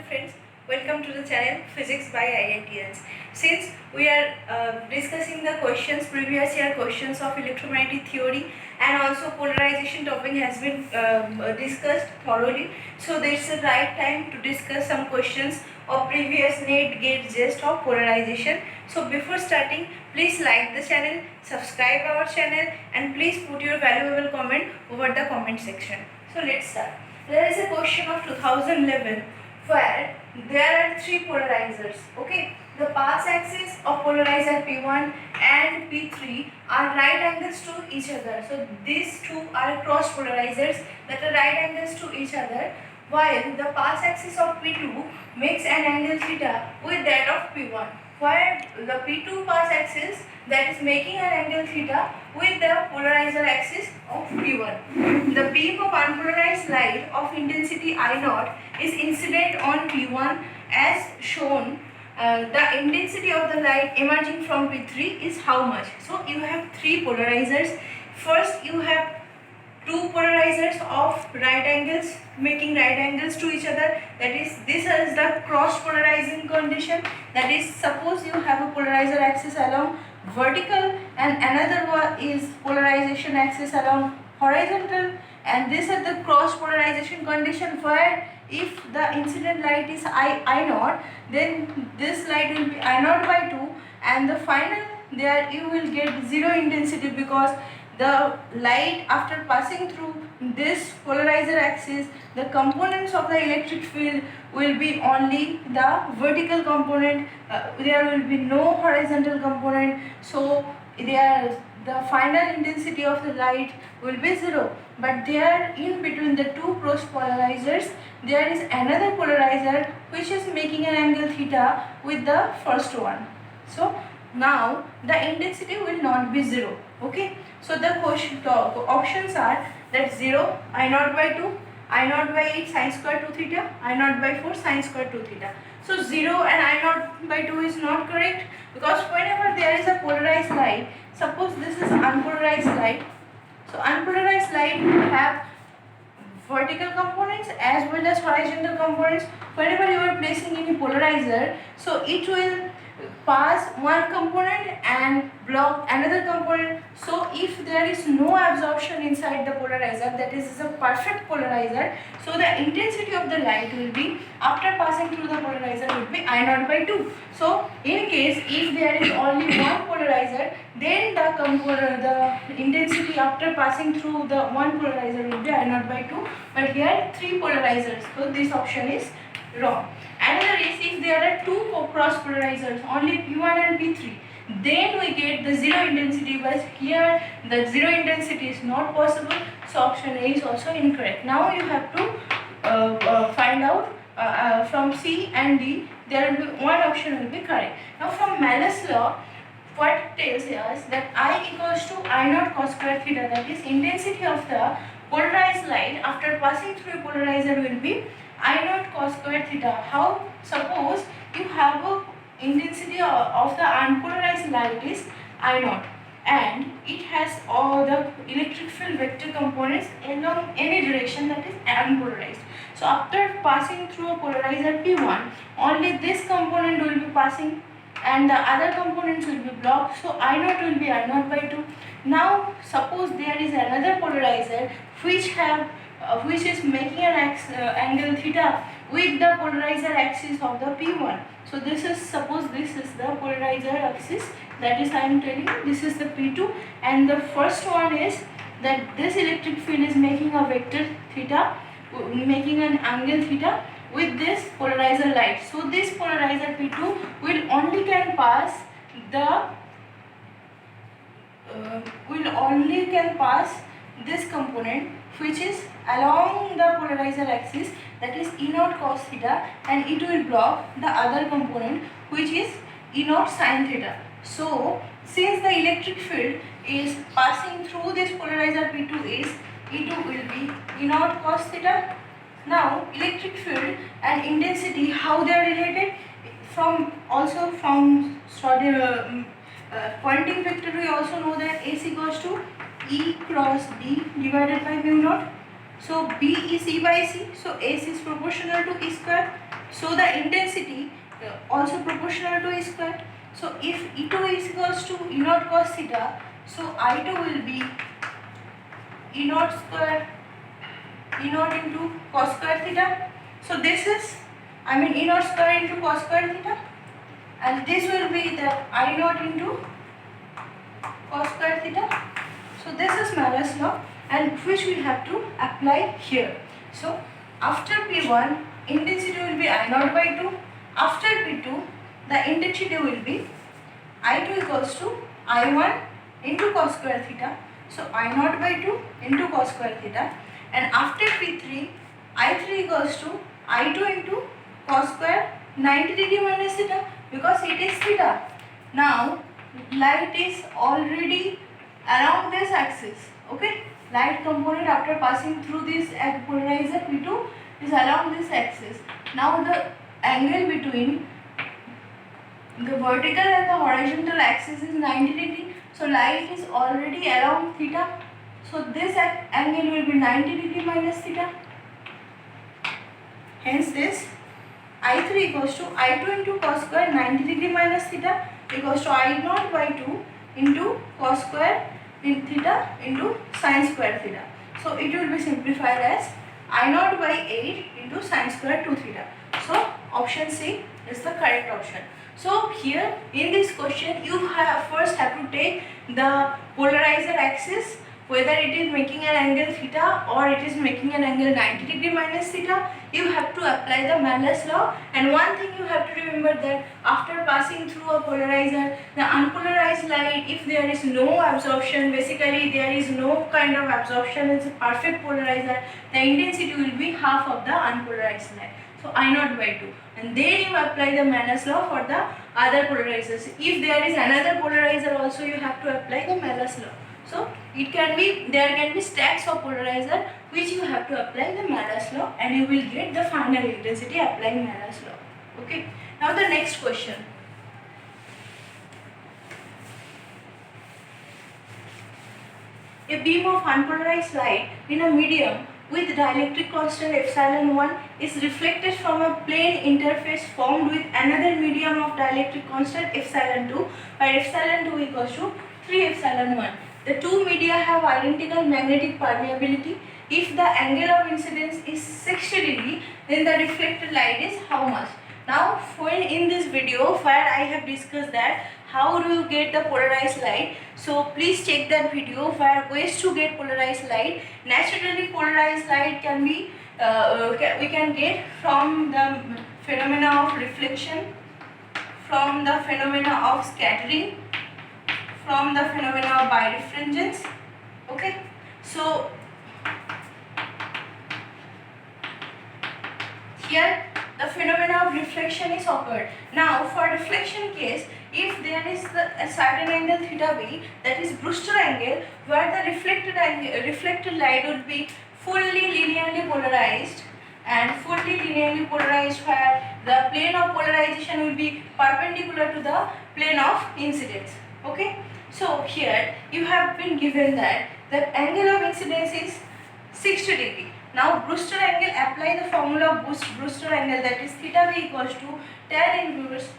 friends, welcome to the channel Physics by IITians. Since we are discussing the questions, previous year questions of electromagnetic theory and also polarization topic has been discussed thoroughly. So this is the right time to discuss some questions of previous NET GATE gist of polarization. So before starting, please like the channel, subscribe our channel and please put your valuable comment over the comment section. So let's start. There is a question of 2011 where there are three polarizers. Okay, the path axis of polarizer P1 and P3 are right angles to each other. So these two are cross polarizers that are right angles to each other, while the path axis of P2 makes an angle theta with that of P1, where the P2 path axis that is making an angle theta with the polarizer axis of P1. The beam of unpolarized light of intensity I0 is incident on P1 as shown. The intensity of the light emerging from P3 is how much? So you have three polarizers. First you have two polarizers of right angles making right angles to each other, that is, this is the cross polarizing condition. That is, suppose you have a polarizer axis along vertical and another one is polarization axis along horizontal, and this is the cross polarization condition where if the incident light is I0, then this light will be I0 by 2, and the final there you will get zero intensity because the light after passing through this polarizer axis, the components of the electric field will be only the vertical component. There will be no horizontal component, so the final intensity of the light will be zero. But there in between the two cross polarizers there is another polarizer which is making an angle theta with the first one. So now the intensity will not be zero. Okay, so the options are that 0, I0 by 2, I0 by 8 sine square 2 theta, I0 by 4 sine square 2 theta. So 0 and I0 by 2 is not correct, because whenever there is a polarized light, suppose this is unpolarized light, so unpolarized light have vertical components as well as horizontal components. Whenever you are placing any polarizer, so it will pass one component and block another component. So if there is no absorption inside the polarizer, that is a perfect polarizer, so the intensity of the light will be after passing through the polarizer will be I0 by 2. So in case if there is only one polarizer, then the intensity after passing through the one polarizer will be I0 by 2, but here three polarizers, so this option is wrong. Another is if there are two cross polarizers, only P1 and P3, then we get the zero intensity, but here the zero intensity is not possible, so option A is also incorrect. Now you have to find out from C and D, there will be one option will be correct. Now from Malus law, what tells us that I equals to I0 cos square theta, that is intensity of the polarized light after passing through a polarizer will be I0 cos square theta. How? Suppose you have a intensity of the unpolarized light is I0 and it has all the electric field vector components along any direction, that is unpolarized. So after passing through a polarizer P1, only this component will be passing and the other components will be blocked, so I0 will be I0 by 2. Now suppose there is another polarizer which is making an angle theta with the polarizer axis of the P1. So this is, suppose this is the polarizer axis, that is I am telling you this is the P2, and the first one is that this electric field is making a vector theta, making an angle theta with this polarizer light. So this polarizer P2 will only can pass this component which is along the polarizer axis, that is E0 cos theta, and it will block the other component which is E0 sin theta. So since the electric field is passing through this polarizer P2 is, E2 will be E0 cos theta. Now electric field and intensity, how they are related? From Poynting vector we also know that S equals to E cross B divided by mu naught. So B is E by C, so S is proportional to E square, So the intensity also proportional to E square. So if E2 is equals to E naught cos theta, so I2 will be E naught square, E naught into cos square theta. So this is, E naught square into cos square theta, and this will be that I naught into cos square theta. So this is Malus law, and which we have to apply here. So after P1, intensity will be I naught by 2. After P2, the intensity will be I2 equals to I1 into cos square theta. So I naught by 2 into cos square theta. And after P3, I3 equals to I2 into cos square 90 degree minus theta, because it is theta. Now light is already around this axis. Okay, light component after passing through this polarizer P2 is along this axis. Now the angle between the vertical and the horizontal axis is 90 degree. So light is already along theta. So this angle will be 90 degree minus theta. Hence this I3 equals to I2 into cos square 90 degree minus theta equals to I naught by 2 into cos square in theta into sin square theta. So it will be simplified as I naught by 8 into sin square 2 theta. So option C is the correct option. So here in this question you first have to take the polarizer axis, whether it is making an angle theta or it is making an angle 90 degree minus theta. You have to apply the Malus law, and one thing you have to remember that after passing through a polarizer, the unpolarized light, if there is no absorption, basically there is no kind of absorption, it's a perfect polarizer, the intensity will be half of the unpolarized light. So I naught by 2, and then you apply the Malus law for the other polarizers. If there is another polarizer also, you have to apply the Malus law. So there can be stacks of polarizer which you have to apply the Malus law, and you will get the final intensity applying Malus law. Okay. Now the next question. A beam of unpolarized light in a medium with dielectric constant epsilon 1 is reflected from a plane interface formed with another medium of dielectric constant epsilon 2, where epsilon 2 equals to 3 epsilon 1. The two media have identical magnetic permeability. If the angle of incidence is 60 degree, then the reflected light is how much? Now, when in this video where I have discussed that how do you get the polarized light, so please check that video where ways to get polarized light. Naturally, polarized light can be we can get from the phenomena of reflection, from the phenomena of scattering, from the phenomena of birefringence. Okay, so here the phenomena of reflection is occurred. Now for reflection case, if there is a certain angle theta b, that is Brewster angle, where the reflected light would be fully linearly polarized, and fully linearly polarized where the plane of polarization will be perpendicular to the plane of incidence. Okay, so here you have been given that the angle of incidence is 60 degree. Now Brewster angle, apply the formula of Brewster angle, that is theta b equals to tan inverse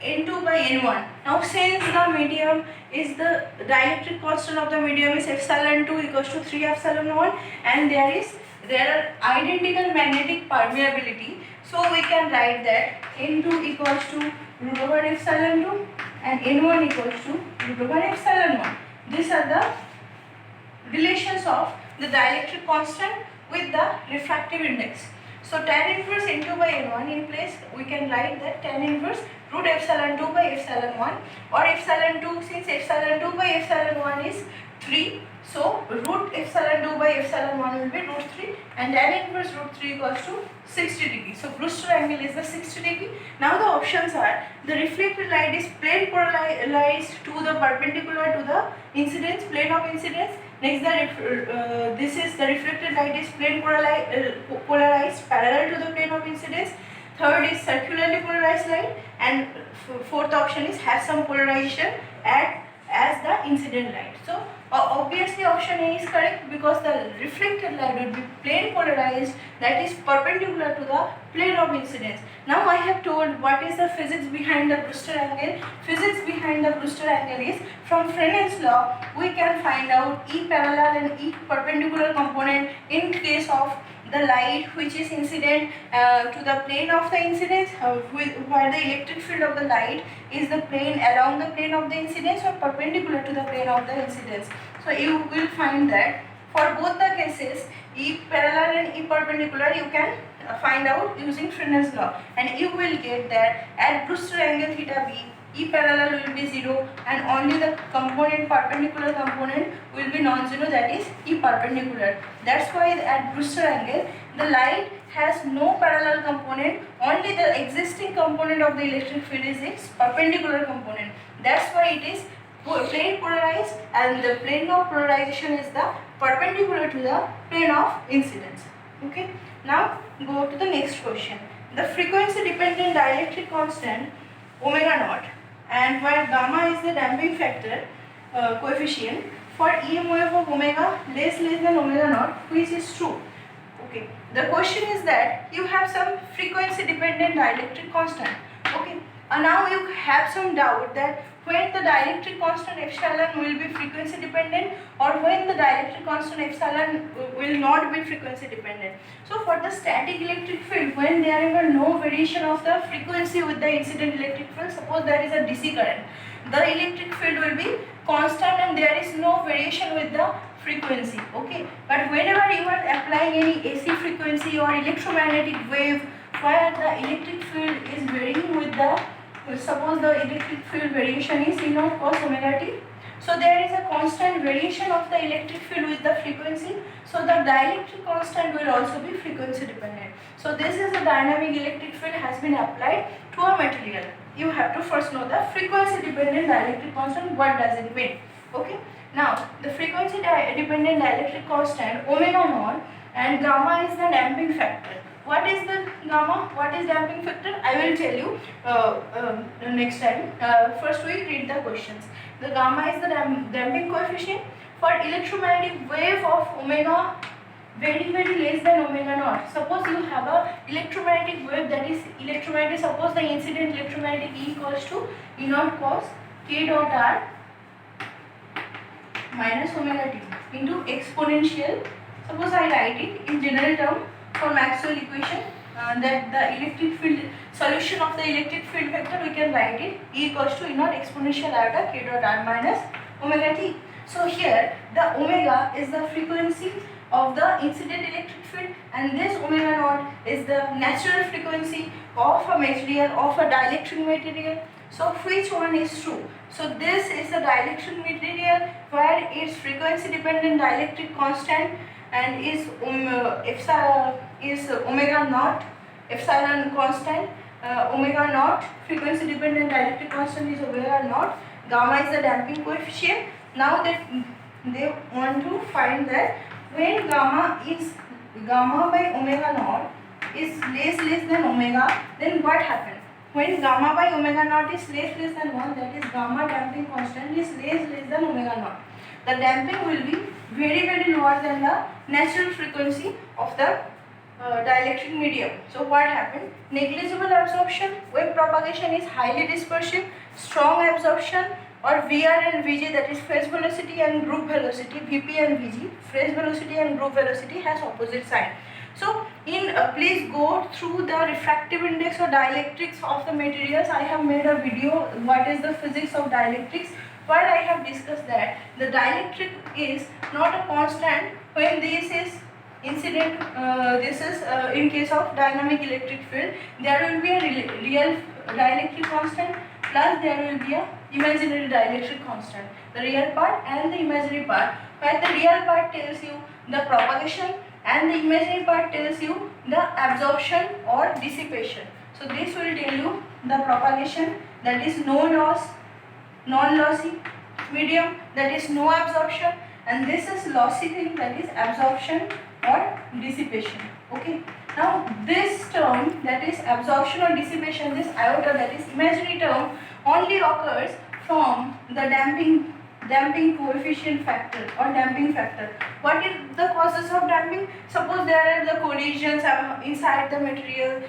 n2 by n1. Now since the medium is the dielectric constant of the medium is epsilon 2 equals to 3 epsilon 1, and there are identical magnetic permeability, so we can write that n2 equals to root over epsilon 2 and n1 equals to root over epsilon 1. These are the relations of the dielectric constant with the refractive index. So tan inverse n2 by n1 in place, we can write that tan inverse root epsilon 2 by epsilon 1, or epsilon 2, since epsilon 2 by epsilon 1 is 3, so root epsilon 2 by epsilon 1 will be root 3, and tan inverse root 3 equals to 60 degree. So Brewster angle is the 60 degree. Now the options are, the reflected light is plane polarized to the perpendicular to the incidence, plane of incidence. Next, this is the reflected light is plane polarized parallel to the plane of incidence. Third is circularly polarized light, and fourth option is have some polarization at as the incident light. So obviously option A is correct, because the reflected light will be plane polarized, that is perpendicular to the plane of incidence. Now I have told what is the physics behind the Brewster angle. Physics behind the Brewster angle is, from Fresnel's law we can find out E parallel and E perpendicular component in case of the light which is incident to the plane of the incidence, where the electric field of the light is the plane along the plane of the incidence or perpendicular to the plane of the incidence. So you will find that for both the cases, E parallel and E perpendicular you can find out using Fresnel's law, and you will get that at Brewster angle theta b, E parallel will be 0 and only the component, perpendicular component, will be non-zero, that is E perpendicular. That's why at Brewster angle the light has no parallel component, only the existing component of the electric field is its perpendicular component. That's why it is plane polarized, and the plane of polarization is the perpendicular to the plane of incidence. Okay, now go to the next question. The frequency dependent dielectric constant omega naught, and where gamma is the damping factor coefficient for EM wave of omega less than omega naught, which is true. Okay, the question is that you have some frequency dependent dielectric constant. Okay, and now you have some doubt that when the dielectric constant epsilon will be frequency dependent, or when the dielectric constant epsilon will not be frequency dependent. So for the static electric field, when there is no variation of the frequency with the incident electric field, suppose there is a DC current, the electric field will be constant and there is no variation with the frequency. Okay, but whenever you are applying any AC frequency or electromagnetic wave where the electric field is varying with the, suppose the electric field variation is E naught cos omega t, so there is a constant variation of the electric field with the frequency, so the dielectric constant will also be frequency dependent. So this is the dynamic electric field has been applied to a material. You have to first know the frequency dependent dielectric constant, what does it mean. Okay, now the frequency dependent dielectric constant omega naught, and gamma is the damping factor. What is the gamma? What is damping factor? I will tell you next time. First we read the questions. The gamma is the damping coefficient for electromagnetic wave of omega very less than omega naught. Suppose you have a electromagnetic wave, that is electromagnetic, suppose the incident electromagnetic E equals to E naught cos k dot r minus omega t into exponential. Suppose I write it in general term for Maxwell equation, that the electric field solution of the electric field vector, we can write it E equals to E naught exponential iota k dot r minus omega t. So here the omega is the frequency of the incident electric field, and this omega naught is the natural frequency of a material, of a dielectric material. So which one is true? So this is the dielectric material where its frequency dependent dielectric constant and is omega naught, epsilon constant, omega naught, frequency dependent dielectric constant is omega naught, gamma is the damping coefficient. Now that they want to find that when gamma by omega naught is less than omega, then what happens? When gamma by omega naught is less than 1, that is gamma damping constant is less than omega naught, the damping will be very lower than the natural frequency of the dielectric medium. So what happened? Negligible absorption, wave propagation is highly dispersive, strong absorption, or VR and VG, that is phase velocity and group velocity, VP and VG, phase velocity and group velocity has opposite sign. So in please go through the refractive index or dielectrics of the materials. I have made a video, what is the physics of dielectrics, where I have discussed that the dielectric is not a constant when this is incident, this is in case of dynamic electric field, there will be a real dielectric constant plus there will be a imaginary dielectric constant, the real part and the imaginary part, where the real part tells you the propagation and the imaginary part tells you the absorption or dissipation. So this will tell you the propagation, that is no loss, non-lossy medium, that is no absorption, and this is lossy thing, that is absorption or dissipation. Okay, now this term, that is absorption or dissipation, this iota, that is imaginary term, only occurs from the damping damping coefficient factor or damping factor. What is the causes of damping? Suppose there are the collisions inside the material,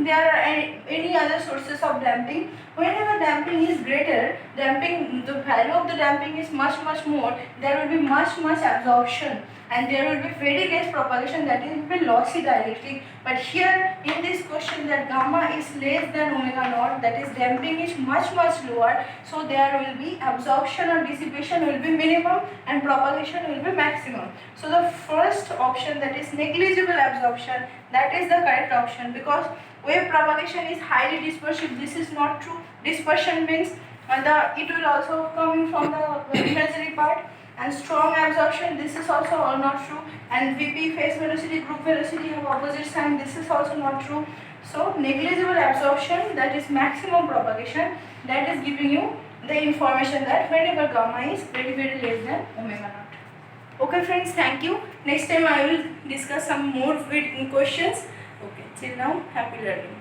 there are any other sources of damping. Whenever damping is greater, the value of the damping is much more, there will be much absorption and there will be very less propagation, that will be lossy dielectric. But here in this question, that gamma is less than omega naught, that is damping is much lower, so there will be absorption or dissipation will be minimum and propagation will be maximum. So the first option, that is negligible absorption, that is the correct option, because wave propagation is highly dispersive. This is not true. Dispersion means it will also come from the imaginary part. And strong absorption, this is also not true. And VP, phase velocity, group velocity have opposite sign, this is also not true. So negligible absorption, that is maximum propagation, that is giving you the information that whenever gamma is very less than omega naught. Okay friends, thank you. Next time I will discuss some more questions. Okay, till now, happy learning.